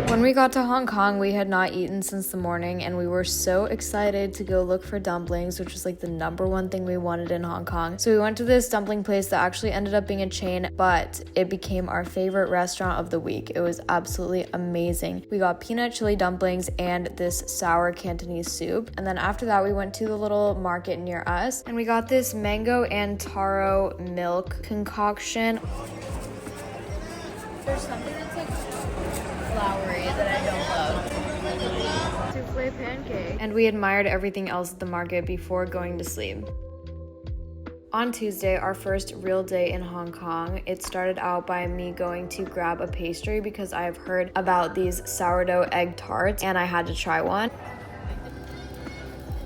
When we got to Hong Kong, we had not eaten since the morning, and we were so excited to go look for dumplings, which was like the #1 thing we wanted in Hong Kong. So we went to this dumpling place that actually ended up being a chain, but it became our favorite restaurant of the week. It was absolutely amazing. We got peanut chili dumplings and this sour Cantonese soup. And then after that, we went to the little market near us, and we got this mango and taro milk concoction. There's something that's like floury that I don't love. Souffle pancake. And we admired everything else at the market before going to sleep. On Tuesday, our first real day in Hong Kong, it started out by me going to grab a pastry because I have heard about these sourdough egg tarts and I had to try one.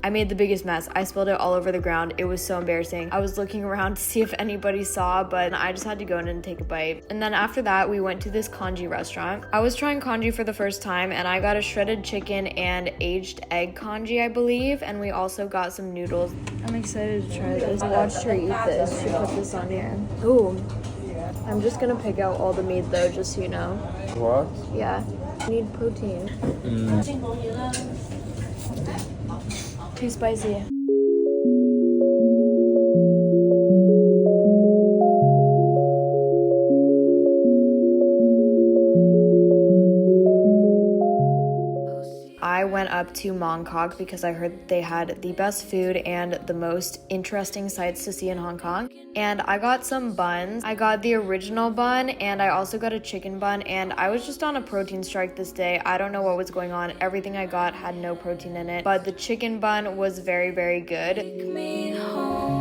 I made the biggest mess. I spilled it all over the ground. It was so embarrassing. I was looking around to see if anybody saw, but I just had to go in and take a bite. And then after that, we went to this congee restaurant. I was trying congee for the first time, and I got a shredded chicken and aged egg congee, I believe, and we also got some noodles. I'm excited to try this. I watched her eat this. She put this on here. Ooh. I'm just gonna pick out all the meat though, just so you know. What? Yeah. I need protein. Too spicy. I went up to Mong because I heard they had the best food and the most interesting sights to see in Hong Kong. And I got some buns. I got the original bun and I also got a chicken bun, and I was just on a protein strike this day. I don't know what was going on. Everything I got had no protein in it, but the chicken bun was very, very good. Take me home.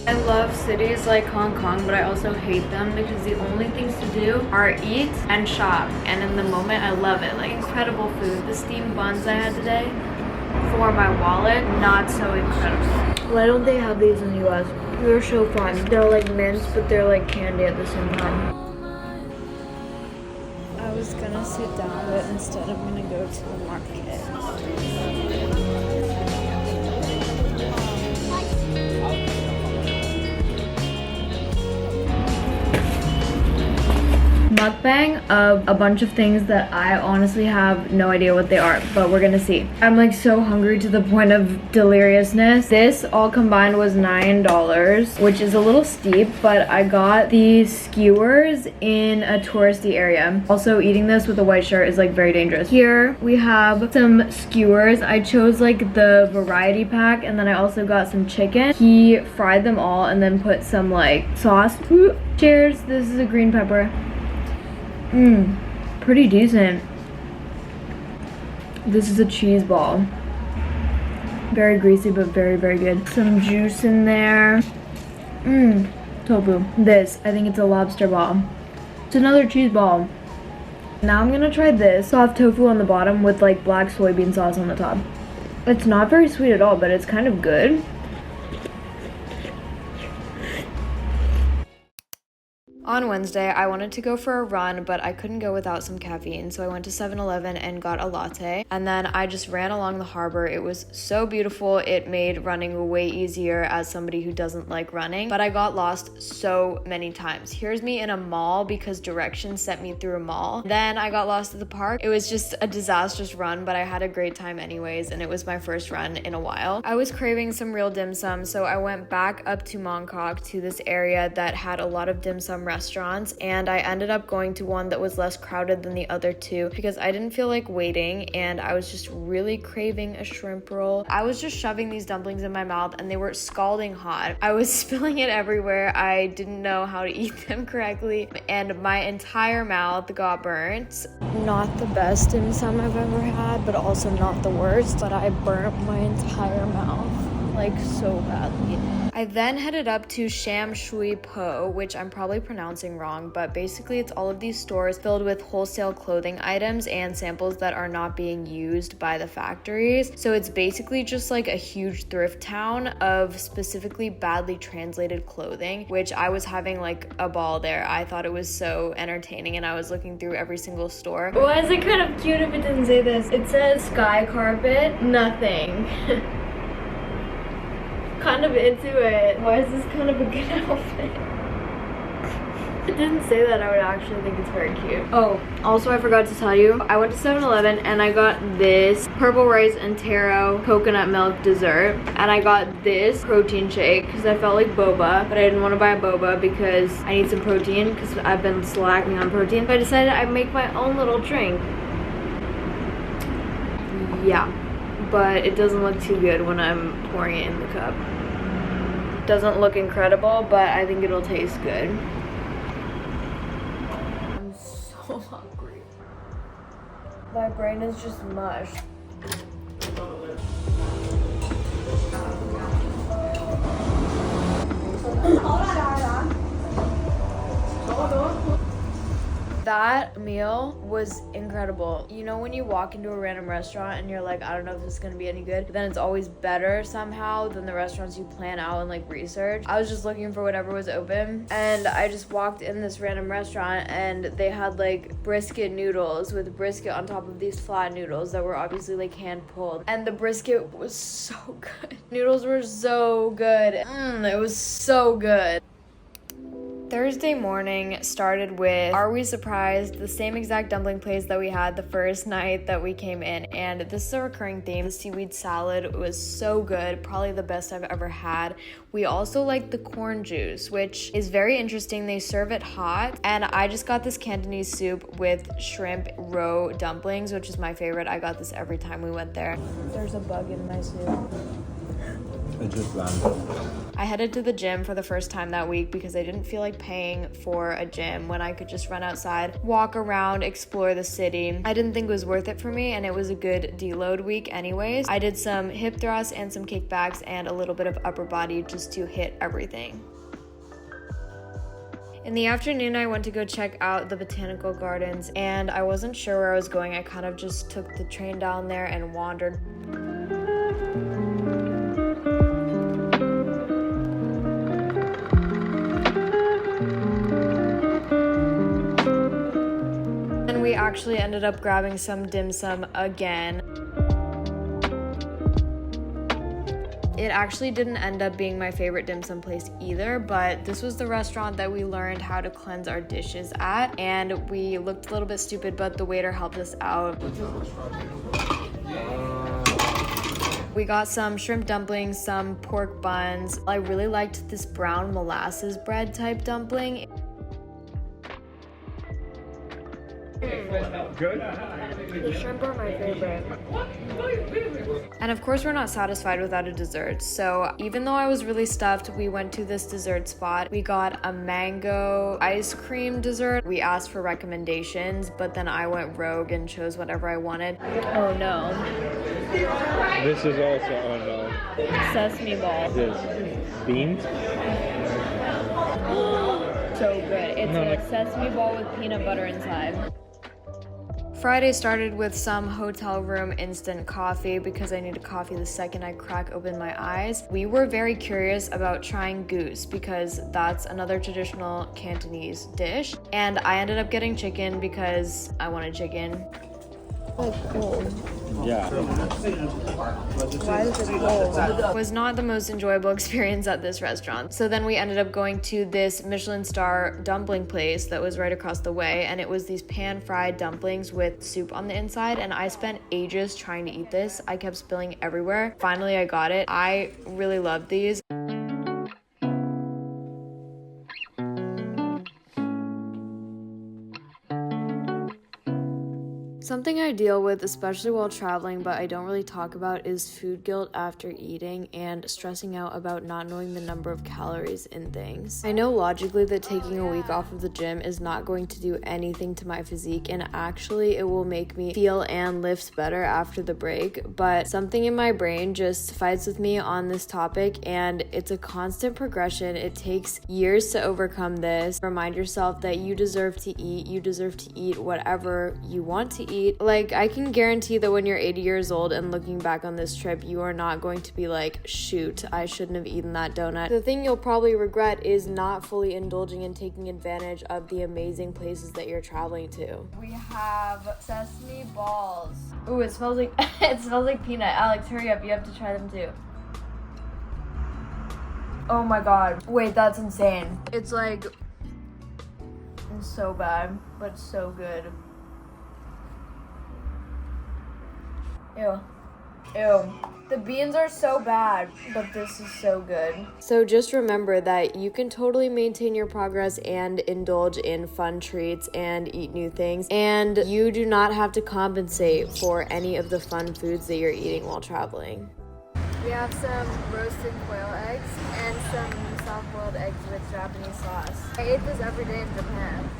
I love cities like Hong Kong, but I also hate them because the only things to do are eat and shop. And in the moment, I love it. Like, incredible food. The steamed buns I had today for my wallet, not so incredible. Why don't they have these in the US? They're so fun. They're like mints, but they're like candy at the same time. I was gonna sit down, but instead I'm gonna go to the market. Mukbang of a bunch of things that I honestly have no idea what they are, but we're gonna see. I'm like so hungry to the point of deliriousness. This all combined was $9, which is a little steep, but I got these skewers in a touristy area. Also, eating this with a white shirt is like very dangerous. Here we have some skewers. I chose like the variety pack, and then I also got some chicken. He fried them all and then put some like sauce. Ooh, cheers. This is a green pepper. Pretty decent. This is a cheese ball. Very greasy, but very, very good. Some juice in there. Tofu. This, I think it's a lobster ball. It's another cheese ball. Now I'm gonna try this. Soft tofu on the bottom with like black soybean sauce on the top. It's not very sweet at all, but it's kind of good. On Wednesday, I wanted to go for a run, but I couldn't go without some caffeine, so I went to 7-Eleven and got a latte, and then I just ran along the harbor. It was so beautiful. It made running way easier as somebody who doesn't like running, but I got lost so many times. Here's me in a mall because directions sent me through a mall. Then I got lost at the park. It was just a disastrous run, but I had a great time anyways, and it was my first run in a while. I was craving some real dim sum, so I went back up to Mong to this area that had a lot of dim sum restaurants, and I ended up going to one that was less crowded than the other two because I didn't feel like waiting, and I was just really craving a shrimp roll. I was just shoving these dumplings in my mouth and they were scalding hot. I was spilling it everywhere. I didn't know how to eat them correctly, and my entire mouth got burnt. Not the best dim sum I've ever had, but also not the worst, but I burnt my entire mouth like so badly. I then headed up to Sham Shui Po, which I'm probably pronouncing wrong, but basically it's all of these stores filled with wholesale clothing items and samples that are not being used by the factories. So it's basically just like a huge thrift town of specifically badly translated clothing, which I was having like a ball there. I thought it was so entertaining, and I was looking through every single store. Why is it kind of cute if it didn't say this? It says sky carpet, nothing. kind of into it. Why is this kind of a good outfit? It didn't say that. I would actually think it's very cute. Oh, also I forgot to tell you, I went to 7-Eleven and I got this purple rice and taro coconut milk dessert, and I got this protein shake because I felt like boba, but I didn't want to buy a boba because I need some protein because I've been slacking on protein. So I decided I'd make my own little drink. Yeah, but it doesn't look too good when I'm pouring it in the cup. Doesn't look incredible, but I think it'll taste good. So hungry. My brain is just mush. That meal was incredible. You know when you walk into a random restaurant and you're like, I don't know if this is gonna be any good, but then it's always better somehow than the restaurants you plan out and like research. I was just looking for whatever was open, and I just walked in this random restaurant and they had like brisket noodles with brisket on top of these flat noodles that were obviously like hand pulled, and the brisket was so good. Noodles were so good. It was so good. Thursday morning started with Are We Surprised? The same exact dumpling place that we had the first night that we came in, and this is a recurring theme. The seaweed salad was so good, probably the best I've ever had. We also like the corn juice, which is very interesting. They serve it hot, and I just got this Cantonese soup with shrimp roe dumplings, which is my favorite. I got this every time we went there. There's a bug in my soup. It just landed. I headed to the gym for the first time that week because I didn't feel like paying for a gym when I could just run outside, walk around, explore the city. I didn't think it was worth it for me, and it was a good deload week anyways. I did some hip thrusts and some kickbacks and a little bit of upper body just to hit everything. In the afternoon, I went to go check out the Botanical Gardens, and I wasn't sure where I was going. I kind of just took the train down there and wandered. We actually ended up grabbing some dim sum again. It actually didn't end up being my favorite dim sum place either, but this was the restaurant that we learned how to cleanse our dishes at, and we looked a little bit stupid, but the waiter helped us out. We got some shrimp dumplings, some pork buns. I really liked this brown molasses bread type dumpling. Good? Shrimp are my favorite. And of course we're not satisfied without a dessert, so even though I was really stuffed, we went to this dessert spot. We got a mango ice cream dessert. We asked for recommendations, but then I went rogue and chose whatever I wanted. Oh no. This is also, oh no. Sesame ball. This. Beans? So good. It's a sesame ball with peanut butter inside. Friday started with some hotel room instant coffee because I needed coffee the second I crack open my eyes. We were very curious about trying goose because that's another traditional Cantonese dish, and I ended up getting chicken because I wanted chicken. Like cold. Yeah. Why is it cold? It was not the most enjoyable experience at this restaurant. So then we ended up going to this Michelin star dumpling place that was right across the way, and it was these pan-fried dumplings with soup on the inside, and I spent ages trying to eat this. I kept spilling everywhere. Finally, I got it. I really love these. Something I deal with, especially while traveling, but I don't really talk about, is food guilt after eating and stressing out about not knowing the number of calories in things. I know logically that taking a week off of the gym is not going to do anything to my physique, and actually it will make me feel and lift better after the break, but something in my brain just fights with me on this topic, and it's a constant progression. It takes years to overcome this. Remind yourself that you deserve to eat. You deserve to eat whatever you want to eat. Like, I can guarantee that when you're 80 years old and looking back on this trip, you are not going to be like, shoot, I shouldn't have eaten that donut. The thing you'll probably regret is not fully indulging and taking advantage of the amazing places that you're traveling to. We have sesame balls. Ooh, it smells like it smells like peanut. Alex, hurry up, you have to try them too. Oh my god. Wait, that's insane. It's like, it's so bad, but so good. Ew. Ew. The beans are so bad, but this is so good. So just remember that you can totally maintain your progress and indulge in fun treats and eat new things. And you do not have to compensate for any of the fun foods that you're eating while traveling. We have some roasted quail eggs and some soft-boiled eggs with Japanese sauce. I ate this every day in Japan.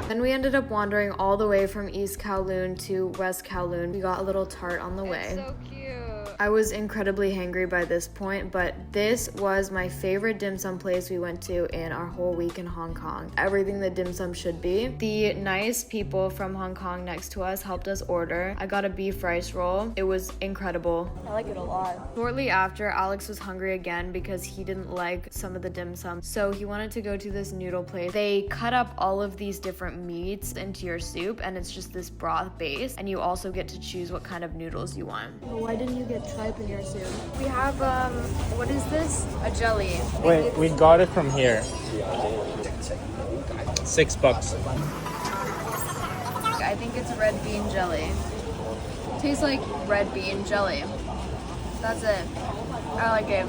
Then we ended up wandering all the way from East Kowloon to West Kowloon. We got a little tart on the way. It's so cute. I was incredibly hangry by this point, but this was my favorite dim sum place we went to in our whole week in Hong Kong. Everything that dim sum should be. The nice people from Hong Kong next to us helped us order. I got a beef rice roll. It was incredible. I like it a lot. Shortly after, Alex was hungry again because he didn't like some of the dim sum, so he wanted to go to this noodle place. They cut up all of these different meats into your soup, and it's just this broth base, and you also get to choose what kind of noodles you want. Well, why didn't you get tripe in your soup? We have what is this? A jelly. Wait, we got it from here. $6. I think it's red bean jelly. Tastes like red bean jelly. That's it. I like it.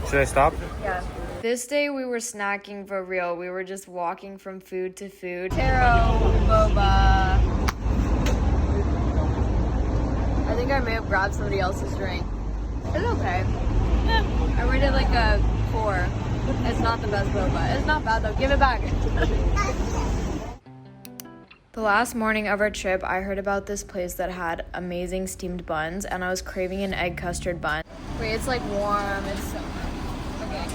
Should I stop? Yeah. This day we were snacking for real. We were just walking from food to food. Taro boba. I think I may have grabbed somebody else's drink. It's okay. I rated like a 4. It's not the best boba. It's not bad though. Give it back. The last morning of our trip, I heard about this place that had amazing steamed buns, and I was craving an egg custard bun. Wait, it's like warm. It's so good. Okay.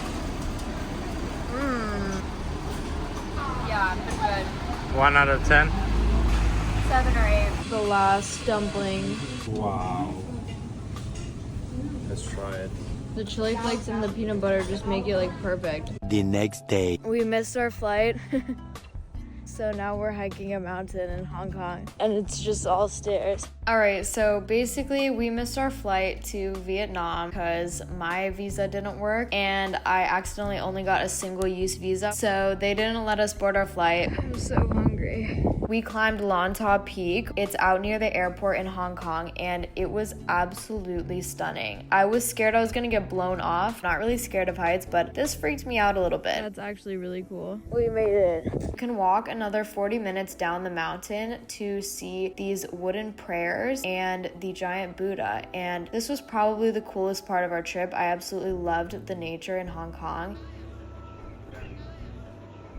Yeah, good. 1 out of 10. 7 or 8. The last dumpling. Wow. Let's try it. The chili flakes and the peanut butter just make it like perfect. The next day. We missed our flight. So now we're hiking a mountain in Hong Kong, and it's just all stairs. All right, so basically we missed our flight to Vietnam because my visa didn't work, and I accidentally only got a single-use visa, so they didn't let us board our flight. I'm so hungry. We climbed Lon Ta Peak. It's out near the airport in Hong Kong, and it was absolutely stunning. I was scared I was gonna get blown off. Not really scared of heights, but this freaked me out a little bit. That's actually really cool. We made it. You can walk another 40 minutes down the mountain to see these wooden prayers and the giant Buddha, and this was probably the coolest part of our trip. I absolutely loved the nature in Hong Kong.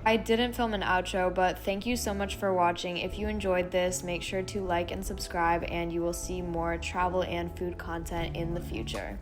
I didn't film an outro, but thank you so much for watching. If you enjoyed this, make sure to like and subscribe, and you will see more travel and food content in the future.